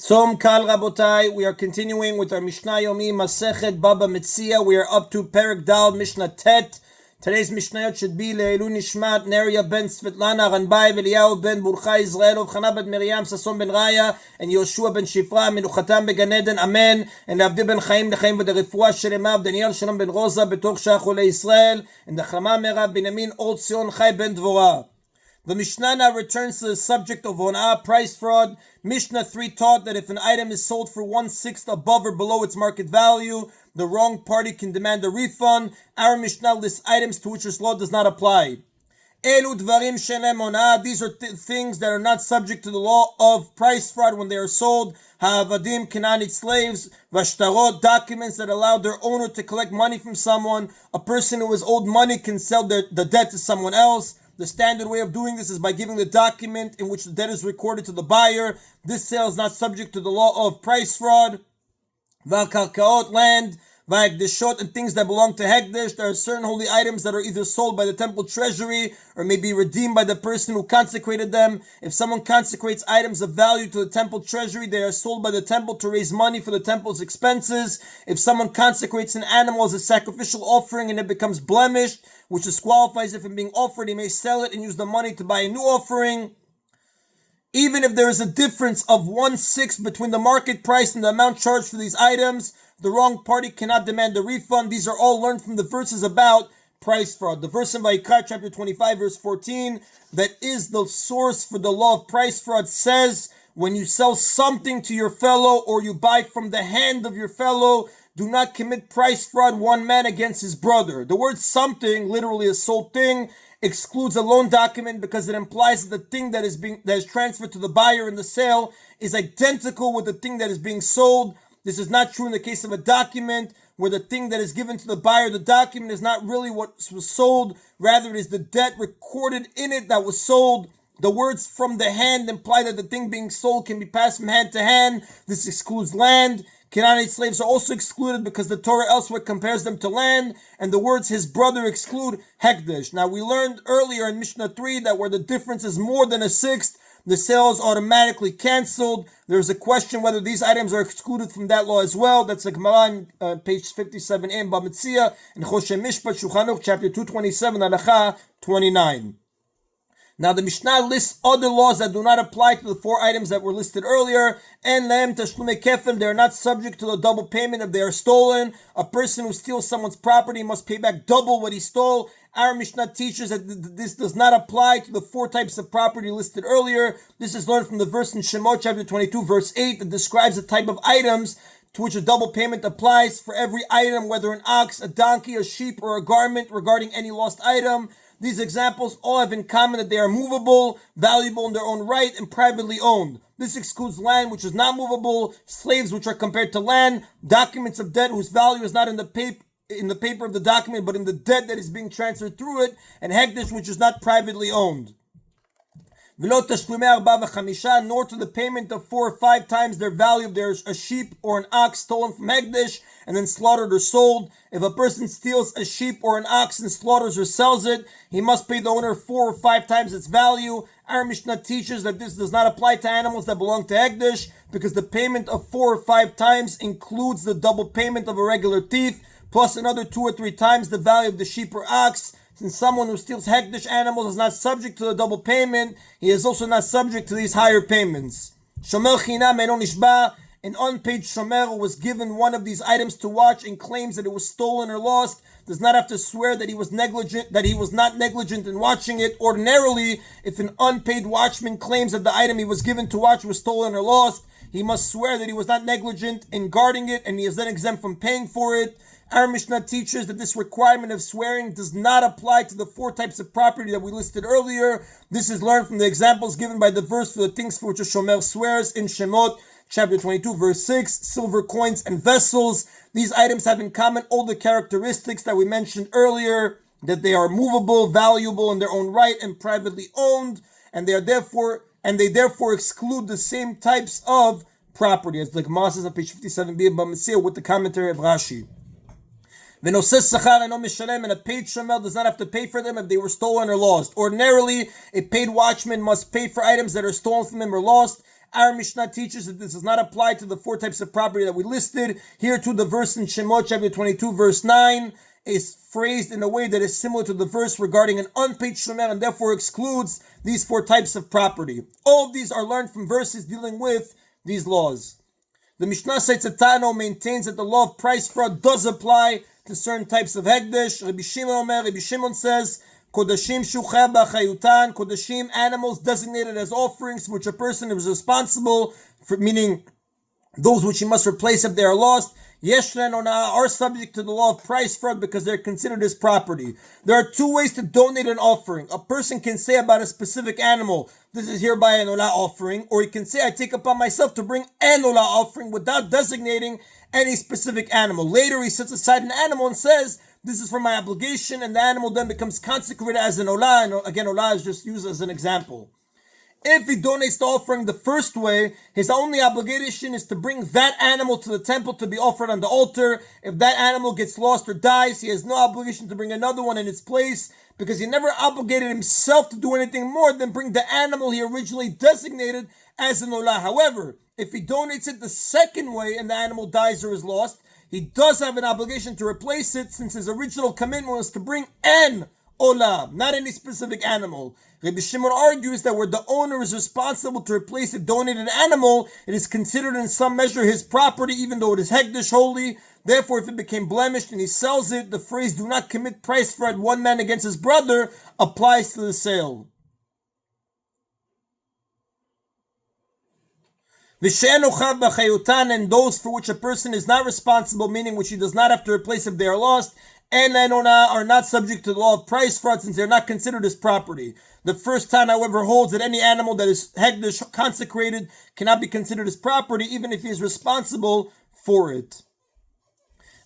Som Kal Rabotai, we are continuing with our Mishna Yomi, Masechet Bava Metzia. We are up to Perek Dal, Mishnah Tet. Today's Mishnayot should be Le'elu Nishmat, Neria ben Svetlana, Ranbai, Eliyahu ben Burcha, Israel, Chana ben Miriam, Sason ben Raya, and Yoshua ben Shifra, Menuchatam began Eden, Amen, and Avdi ben Chaim, Nechaim, v'derefua Shelema, Daniel Shalom ben Rosa, Betoch Shach Olei Israel, and the Chama Merav Binyamin, Old Sion, Chai ben Dvorah. The Mishnah now returns to the subject of honah, price fraud. Mishnah 3 taught that if an item is sold for 1/6 above or below its market value, the wrong party can demand a refund. Our Mishnah lists items to which this law does not apply. Elu dvarim she'enem honah. These are things that are not subject to the law of price fraud when they are sold. Ha'avadim, Canaanite slaves. Vashtarot, documents that allow their owner to collect money from someone. A person who is owed money can sell the debt to someone else. The standard way of doing this is by giving the document in which the debt is recorded to the buyer. This sale is not subject to the law of price fraud. V'karkaot, land, v'hekdeshot, and things that belong to hekdesh. There are certain holy items that are either sold by the temple treasury or may be redeemed by the person who consecrated them. If someone consecrates items of value to the temple treasury, they are sold by the temple to raise money for the temple's expenses. If someone consecrates an animal as a sacrificial offering and it becomes blemished, which disqualifies it from being offered, he may sell it and use the money to buy a new offering. Even if there is a difference of 1/6 between the market price and the amount charged for these items, the wrong party cannot demand a refund. These are all learned from the verses about price fraud. The verse in Vayikra, chapter 25, verse 14, that is the source for the law of price fraud, says, when you sell something to your fellow or you buy from the hand of your fellow, do not commit price fraud, one man against his brother. The word something, literally a sold thing, excludes a loan document because it implies that the thing that is transferred to the buyer in the sale is identical with the thing that is being sold. This is not true in the case of a document where the thing that is given to the buyer, the document, is not really what was sold. Rather, it is the debt recorded in it that was sold. The words from the hand imply that the thing being sold can be passed from hand to hand. This excludes land. Canaanite slaves are also excluded because the Torah elsewhere compares them to land, and the words his brother exclude hekdesh. Now, we learned earlier in Mishnah 3 that where the difference is more than 1/6, the sale is automatically canceled. There's a question whether these items are excluded from that law as well. That's the Gemara on page 57 in Metzia, in Choshen Mishpat, Shulchan Aruch, chapter 227, Halacha 29. Now, the Mishnah lists other laws that do not apply to the 4 items that were listed earlier. And lehem tashlumei kefel, they are not subject to the double payment if they are stolen. A person who steals someone's property must pay back double what he stole. Our Mishnah teaches that this does not apply to the 4 types of property listed earlier. This is learned from the verse in Shemot, chapter 22, verse 8, that describes the type of items to which a double payment applies. For every item, whether an ox, a donkey, a sheep, or a garment, regarding any lost item, these examples all have in common that they are movable, valuable in their own right, and privately owned. This excludes land, which is not movable, slaves, which are compared to land, documents of debt whose value is not in the paper of the document, but in the debt that is being transferred through it, and hekdesh, which is not privately owned. Nor to the payment of 4 or 5 times their value if there's a sheep or an ox stolen from hekdesh and then slaughtered or sold. If a person steals a sheep or an ox and slaughters or sells it, he must pay the owner 4 or 5 times its value. Our Mishnah teaches that this does not apply to animals that belong to hekdesh because the payment of 4 or 5 times includes the double payment of a regular thief, plus another 2 or 3 times the value of the sheep or ox. Since someone who steals hekdesh animals is not subject to the double payment, he is also not subject to these higher payments. Shomer chinam eino nishba, an unpaid shomer who was given one of these items to watch and claims that it was stolen or lost does not have to swear that he was not negligent in watching it. Ordinarily, if an unpaid watchman claims that the item he was given to watch was stolen or lost, he must swear that he was not negligent in guarding it and he is then exempt from paying for it. Our Mishnah teaches that this requirement of swearing does not apply to the 4 types of property that we listed earlier. This is learned from the examples given by the verse for the things for which a shomer swears in Shemot, chapter 22, verse 6, silver coins and vessels. These items have in common all the characteristics that we mentioned earlier, that they are movable, valuable in their own right, and privately owned, and they therefore exclude the same types of property, as the Gemara says on page 57b of Metzia with the commentary of Rashi. And a paid shomer does not have to pay for them if they were stolen or lost. Ordinarily, a paid watchman must pay for items that are stolen from him or lost. Our Mishnah teaches that this does not apply to the four types of property that we listed. Here too, the verse in Shemot chapter 22 verse 9 is phrased in a way that is similar to the verse regarding an unpaid shomer and therefore excludes these four types of property. All of these are learned from verses dealing with these laws. The Mishnah cites a Tano maintains that the law of price fraud does apply to certain types of hekdesh. Rabbi Shimon says, Kodashim shucha b'chayutan, Kodashim, animals designated as offerings for which a person is responsible for, meaning those which he must replace if they are lost, Yeshlen Onah, are subject to the law of price fraud because they're considered his property. There are two ways to donate an offering. A person can say about a specific animal, this is hereby an Olah offering, or he can say, I take upon myself to bring an Olah offering without designating any specific animal. Later he sets aside an animal and says, this is for my obligation, and the animal then becomes consecrated as an Olah, and again, Olah is just used as an example. If he donates the offering the first way, his only obligation is to bring that animal to the temple to be offered on the altar. If that animal gets lost or dies, he has no obligation to bring another one in its place because he never obligated himself to do anything more than bring the animal he originally designated as an olah. However, if he donates it the second way and the animal dies or is lost, he does have an obligation to replace it since his original commitment was to bring an olah, not any specific animal. Rabbi Shimon argues that where the owner is responsible to replace a donated animal, it is considered in some measure his property, even though it is hekdesh holy. Therefore, if it became blemished and he sells it, the phrase "do not commit price fraud, one man against his brother" applies to the sale. And those for which a person is not responsible, meaning which he does not have to replace if they are lost, and are not subject to the law of price fraud since they are not considered as property. The first Tan, however, holds that any animal that is hekdesh, consecrated, cannot be considered as property, even if he is responsible for it.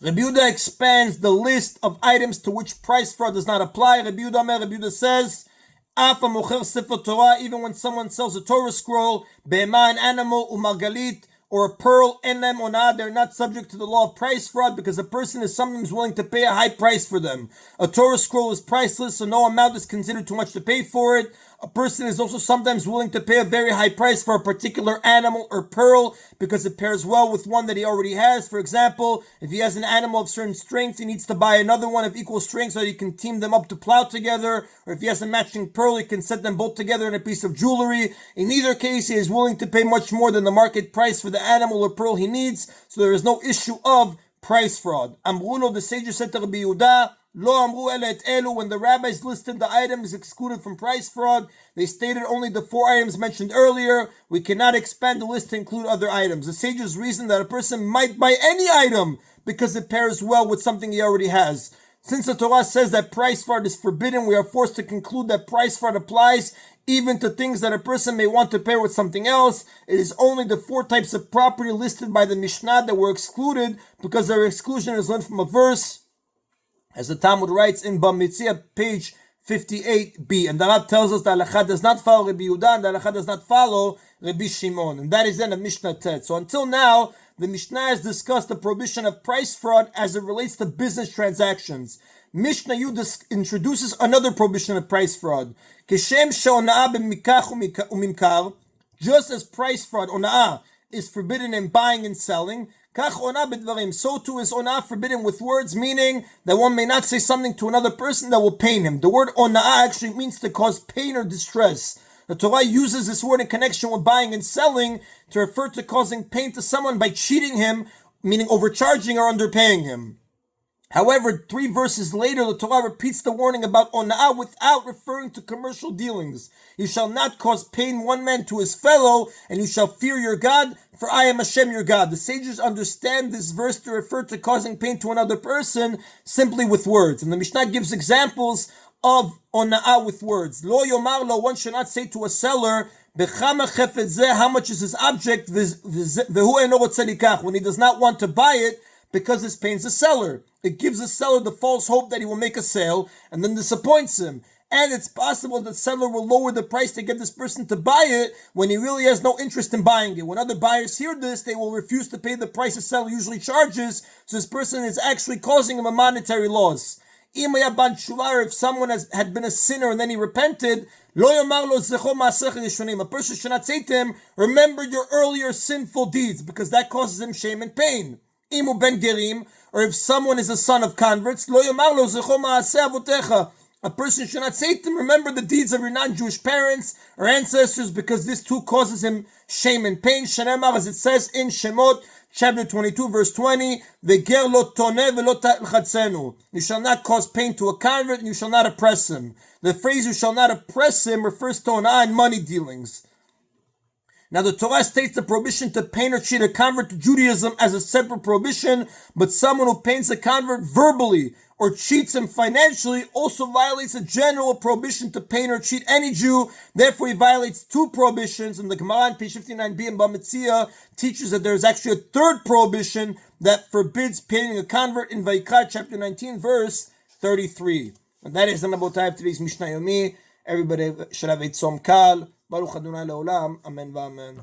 Rabbi Yehuda expands the list of items to which price fraud does not apply. Rabbi Yehuda says, even when someone sells a Torah scroll, behema, an animal, umargalit, or a pearl, enem onah, they're not subject to the law of price fraud because a person is sometimes willing to pay a high price for them. A Torah scroll is priceless, so no amount is considered too much to pay for it. A person is also sometimes willing to pay a very high price for a particular animal or pearl because it pairs well with one that he already has. For example, if he has an animal of certain strength, he needs to buy another one of equal strength so that he can team them up to plow together. Or if he has a matching pearl, he can set them both together in a piece of jewelry. In either case, he is willing to pay much more than the market price for the animal or pearl he needs, so there is no issue of price fraud. Amruno, the sages said to Rabbi Yehuda, Lo amru ela et elu, when the rabbis listed the items excluded from price fraud, they stated only the four items mentioned earlier. We cannot expand the list to include other items. The sages reason that a person might buy any item because it pairs well with something he already has. Since the Torah says that price fraud is forbidden, we are forced to conclude that price fraud applies even to things that a person may want to pair with something else. It is only the four types of property listed by the Mishnah that were excluded because their exclusion is learned from a verse, as the Talmud writes in Metzia, page 58b. And the Rav tells us that Halakha does not follow Rabbi Yehuda and the Halakha does not follow Rabbi Shimon. And that is then a Mishnah Tet. So until now, the Mishnah has discussed the prohibition of price fraud as it relates to business transactions. Mishna Yomi introduces another prohibition of price fraud. Keshem she'ona'ah b'mikach u'mimkar, just as price fraud, ona'ah, is forbidden in buying and selling, kach ona'ah b'dvarim, so too is ona'ah forbidden with words, meaning that one may not say something to another person that will pain him. The word ona'ah actually means to cause pain or distress. The Torah uses this word in connection with buying and selling to refer to causing pain to someone by cheating him, meaning overcharging or underpaying him. However, 3 verses later, the Torah repeats the warning about ona'ah without referring to commercial dealings. You shall not cause pain one man to his fellow, and you shall fear your God, for I am Hashem your God. The sages understand this verse to refer to causing pain to another person simply with words. And the Mishnah gives examples of ona'ah with words. Lo yomar lo, one should not say to a seller, Bechama chefet zeh, how much is his object, vehu eno rotzeh likach, when he does not want to buy it, because this pains the seller. It gives the seller the false hope that he will make a sale and then disappoints him. And it's possible that the seller will lower the price to get this person to buy it when he really has no interest in buying it. When other buyers hear this, they will refuse to pay the price the seller usually charges, so this person is actually causing him a monetary loss. If someone had been a sinner and then he repented, Lo yomar lo zecho ma'asecha yeshonim. A person should not say to him, remember your earlier sinful deeds, because that causes him shame and pain. Imu ben gerim, or if someone is a son of converts, lo yomar lo zecho ma'aseh avotecha. A person should not say to him, remember the deeds of your non-Jewish parents or ancestors, because this too causes him shame and pain. Shenemar, as it says in Shemot, chapter 22, verse 20, Veger lo toneh velo talchatzenu. You shall not cause pain to a convert, and you shall not oppress him. The phrase, you shall not oppress him, refers to onah and money dealings. Now the Torah states the prohibition to pain or cheat a convert to Judaism as a separate prohibition, but someone who pains a convert verbally or cheats him financially also violates a general prohibition to pain or cheat any Jew. Therefore, he violates two prohibitions, and the Gemara in page 59b in Metzia teaches that there is actually a third prohibition that forbids paining a convert in Vayikra chapter 19, verse 33. And that is the Nabotai of today's Mishna Yomi. Everybody should have a Tzom Kal. Baruch Adonai Leolam. Amen v'amen.